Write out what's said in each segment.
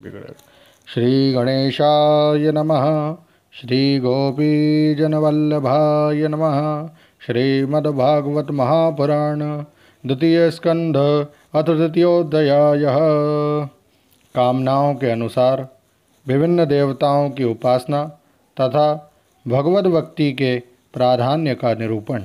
श्री गणेशाय नमः। श्री गोपीजनवल्लभाय नमः। श्रीमद्भागवत महापुराण द्वितीय स्कंध अथ द्वितीयोध्याय। कामनाओं के अनुसार विभिन्न देवताओं की उपासना तथा भगवद भक्ति के प्राधान्य का निरूपण।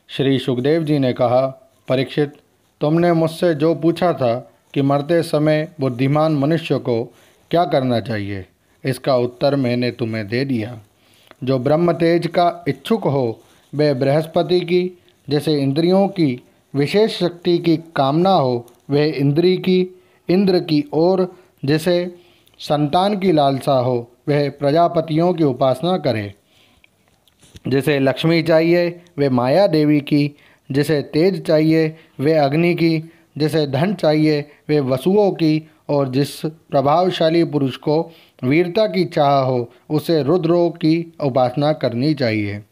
श्री सुखदेव जी ने कहा, परीक्षित, तुमने मुझसे जो पूछा था कि मरते समय बुद्धिमान मनुष्य को क्या करना चाहिए, इसका उत्तर मैंने तुम्हें दे दिया। जो ब्रह्म तेज का इच्छुक हो वह बृहस्पति की जैसे इंद्रियों की विशेष शक्ति की कामना हो वह इंद्र की और जैसे संतान की लालसा हो वह प्रजापतियों की उपासना करे। जिसे लक्ष्मी चाहिए वह माया देवी की, जिसे तेज चाहिए वह अग्नि की, जिसे धन चाहिए वे वसुओं की, और जिस प्रभावशाली पुरुष को वीरता की चाह हो उसे रुद्रों की उपासना करनी चाहिए।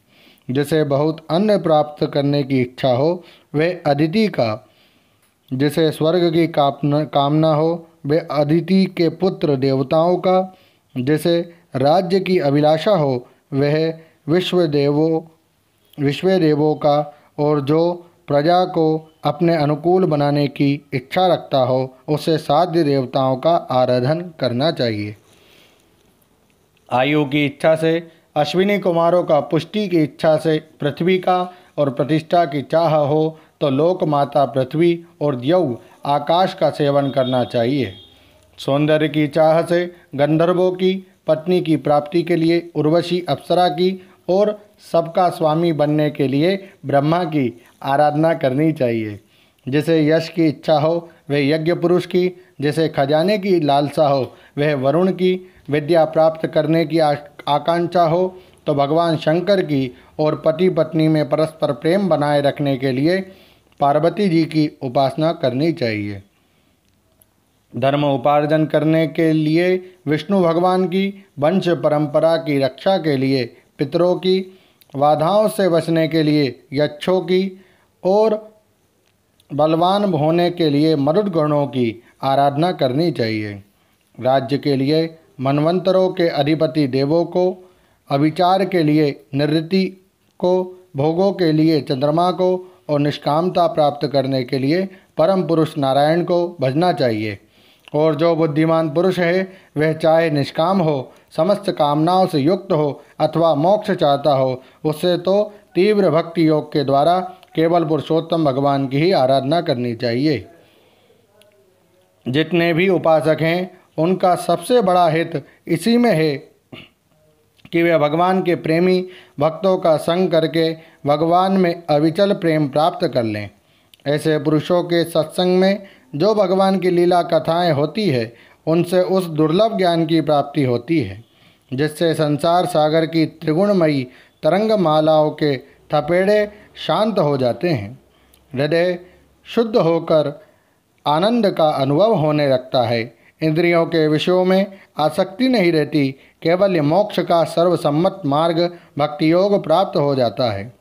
जिसे बहुत अन्न प्राप्त करने की इच्छा हो वह अदिति का, जिसे स्वर्ग की कामना हो वह अदिति के पुत्र देवताओं का, जिसे राज्य की अभिलाषा हो वह विश्वदेवों का, और जो प्रजा को अपने अनुकूल बनाने की इच्छा रखता हो उसे साध्य देवताओं का आराधन करना चाहिए। आयु की इच्छा से अश्विनी कुमारों का, पुष्टि की इच्छा से पृथ्वी का, और प्रतिष्ठा की चाह हो तो लोक माता पृथ्वी और द्यौ आकाश का सेवन करना चाहिए। सौंदर्य की चाह से गंधर्वों की, पत्नी की प्राप्ति के लिए उर्वशी अप्सरा की, और सबका स्वामी बनने के लिए ब्रह्मा की आराधना करनी चाहिए। जिसे यश की इच्छा हो वह यज्ञ पुरुष की, जिसे खजाने की लालसा हो वह वरुण की, विद्या प्राप्त करने की आकांक्षा हो तो भगवान शंकर की, और पति पत्नी में परस्पर प्रेम बनाए रखने के लिए पार्वती जी की उपासना करनी चाहिए। धर्म उपार्जन करने के लिए विष्णु भगवान की, वंश परंपरा की रक्षा के लिए पितरों की, बाधाओं से बचने के लिए यक्षों की, और बलवान होने के लिए मरुद गणों की आराधना करनी चाहिए। राज्य के लिए मनवंतरों के अधिपति देवों को, अभिचार के लिए निवृत्ति को, भोगों के लिए चंद्रमा को, और निष्कामता प्राप्त करने के लिए परम पुरुष नारायण को भजना चाहिए। और जो बुद्धिमान पुरुष है वह चाहे निष्काम हो, समस्त कामनाओं से युक्त हो अथवा मोक्ष चाहता हो, उससे तो तीव्र भक्ति योग के द्वारा केवल पुरुषोत्तम भगवान की ही आराधना करनी चाहिए। जितने भी उपासक हैं उनका सबसे बड़ा हित इसी में है कि वे भगवान के प्रेमी भक्तों का संग करके भगवान में अविचल प्रेम प्राप्त कर लें। ऐसे पुरुषों के सत्संग में जो भगवान की लीला कथाएं होती है उनसे उस दुर्लभ ज्ञान की प्राप्ति होती है जिससे संसार सागर की त्रिगुणमयी तरंग मालाओं के थपेड़े शांत हो जाते हैं। हृदय शुद्ध होकर आनंद का अनुभव होने लगता है। इंद्रियों के विषयों में आसक्ति नहीं रहती। केवल मोक्ष का सर्वसम्मत मार्ग भक्ति योग प्राप्त हो जाता है।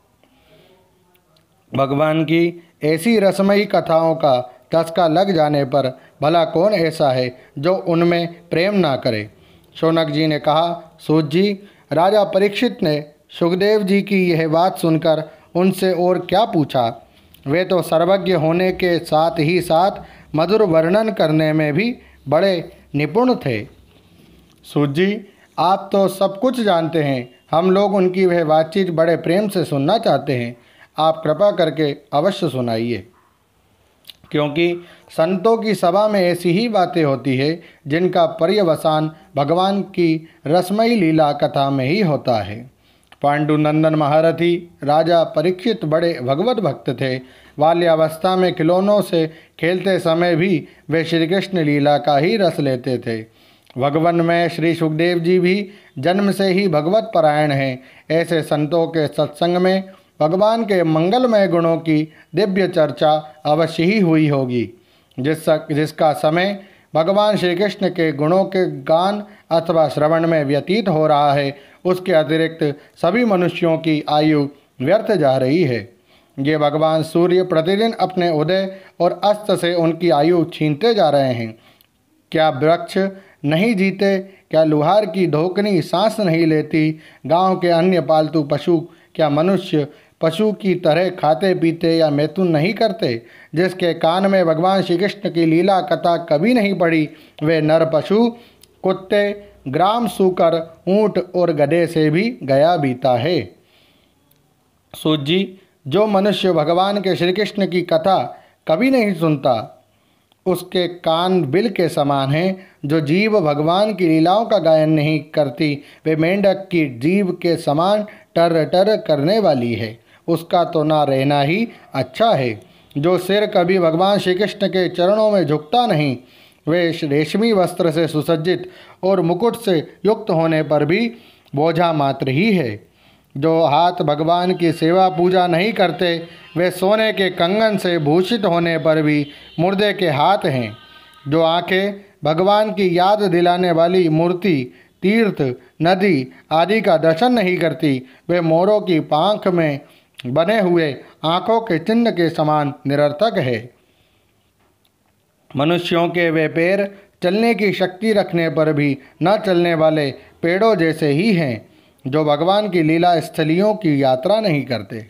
भगवान की ऐसी रसमयी कथाओं का चस्का लग जाने पर भला कौन ऐसा है जो उनमें प्रेम ना करे। शौनक जी ने कहा, सूत जी, राजा परीक्षित ने सुखदेव जी की यह बात सुनकर उनसे और क्या पूछा। वे तो सर्वज्ञ होने के साथ ही साथ मधुर वर्णन करने में भी बड़े निपुण थे। सूत जी, आप तो सब कुछ जानते हैं। हम लोग उनकी वह बातचीत बड़े प्रेम से सुनना चाहते हैं। आप कृपा करके अवश्य सुनाइए, क्योंकि संतों की सभा में ऐसी ही बातें होती है जिनका पर्यवसान भगवान की रसमयी लीला कथा में ही होता है। पांडुनंदन महारथी राजा परीक्षित बड़े भगवत भक्त थे। बाल्यावस्था में खिलौनों से खेलते समय भी वे श्री कृष्ण लीला का ही रस लेते थे। भगवान में श्री सुखदेव जी भी जन्म से ही भगवत परायण हैं। ऐसे संतों के सत्संग में भगवान के मंगलमय गुणों की दिव्य चर्चा अवश्य ही हुई होगी। जिसका समय भगवान श्री कृष्ण के गुणों के गान अथवा श्रवण में व्यतीत हो रहा है, उसके अतिरिक्त सभी मनुष्यों की आयु व्यर्थ जा रही है। ये भगवान सूर्य प्रतिदिन अपने उदय और अस्त से उनकी आयु छीनते जा रहे हैं। क्या वृक्ष नहीं जीते? क्या लुहार की धोकनी सांस नहीं लेती? गांव के अन्य पालतू पशु क्या मनुष्य पशु की तरह खाते पीते या मैथुन नहीं करते? जिसके कान में भगवान श्री कृष्ण की लीला कथा कभी नहीं पड़ी, वे नर पशु कुत्ते, ग्राम सूकर, ऊंट और गधे से भी गया बीता है। सूत जी, जो मनुष्य भगवान के श्री कृष्ण की कथा कभी नहीं सुनता, उसके कान बिल के समान हैं। जो जीव भगवान की लीलाओं का गायन नहीं करती, वे मेंढक की जीभ के समान टर टर करने वाली है। उसका तो ना रहना ही अच्छा है। जो सिर कभी भगवान श्री कृष्ण के चरणों में झुकता नहीं, वे रेशमी वस्त्र से सुसज्जित और मुकुट से युक्त होने पर भी बोझा मात्र ही है। जो हाथ भगवान की सेवा पूजा नहीं करते, वे सोने के कंगन से भूषित होने पर भी मुर्दे के हाथ हैं। जो आंखें भगवान की याद दिलाने वाली मूर्ति, तीर्थ, नदी आदि का दर्शन नहीं करती, वे मोरों की पांख में बने हुए आँखों के चिन्ह के समान निरर्थक है। मनुष्यों के वे पैर चलने की शक्ति रखने पर भी न चलने वाले पेड़ों जैसे ही हैं, जो भगवान की लीला स्थलियों की यात्रा नहीं करते।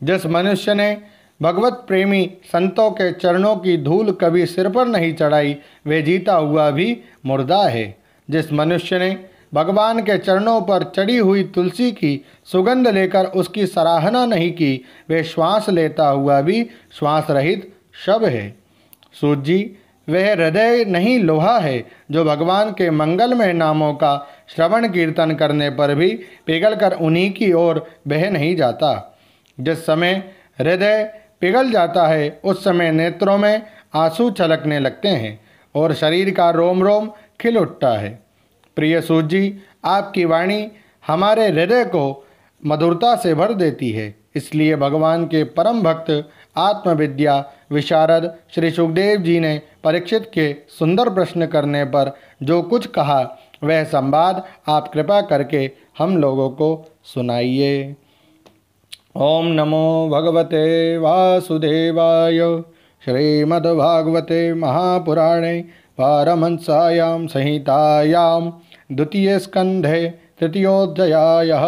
जिस मनुष्य ने भगवत प्रेमी संतों के चरणों की धूल कभी सिर पर नहीं चढ़ाई, वे जीता हुआ भी मुर्दा है। जिस मनुष्य ने भगवान के चरणों पर चढ़ी हुई तुलसी की सुगंध लेकर उसकी सराहना नहीं की, वे श्वास लेता हुआ भी श्वास रहित शव है। सूत जी, वह हृदय नहीं लोहा है, जो भगवान के मंगलमय नामों का श्रवण कीर्तन करने पर भी पिघलकर उन्हीं की ओर बह नहीं जाता। जिस समय हृदय पिघल जाता है, उस समय नेत्रों में आंसू छलकने लगते हैं और शरीर का रोम रोम खिल उठता है। प्रिय सूत जी, आपकी वाणी हमारे हृदय को मधुरता से भर देती है। इसलिए भगवान के परम भक्त आत्मविद्या विशारद श्री सुखदेव जी ने परीक्षित के सुंदर प्रश्न करने पर जो कुछ कहा, वह संवाद आप कृपा करके हम लोगों को सुनाइए। ओम नमो भगवते वासुदेवाय। श्रीमद्भागवते महापुराणे पारमहंस्यां संहितायां द्वितीय स्कंधे तृतीयोऽध्यायः।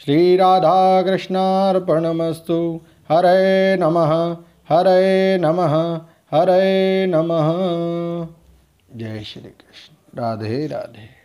श्रीराधाकृष्णार्पणमस्तु। हरे नमः, हरे नमः, हरे नमः। जय श्री कृष्ण। राधे राधे।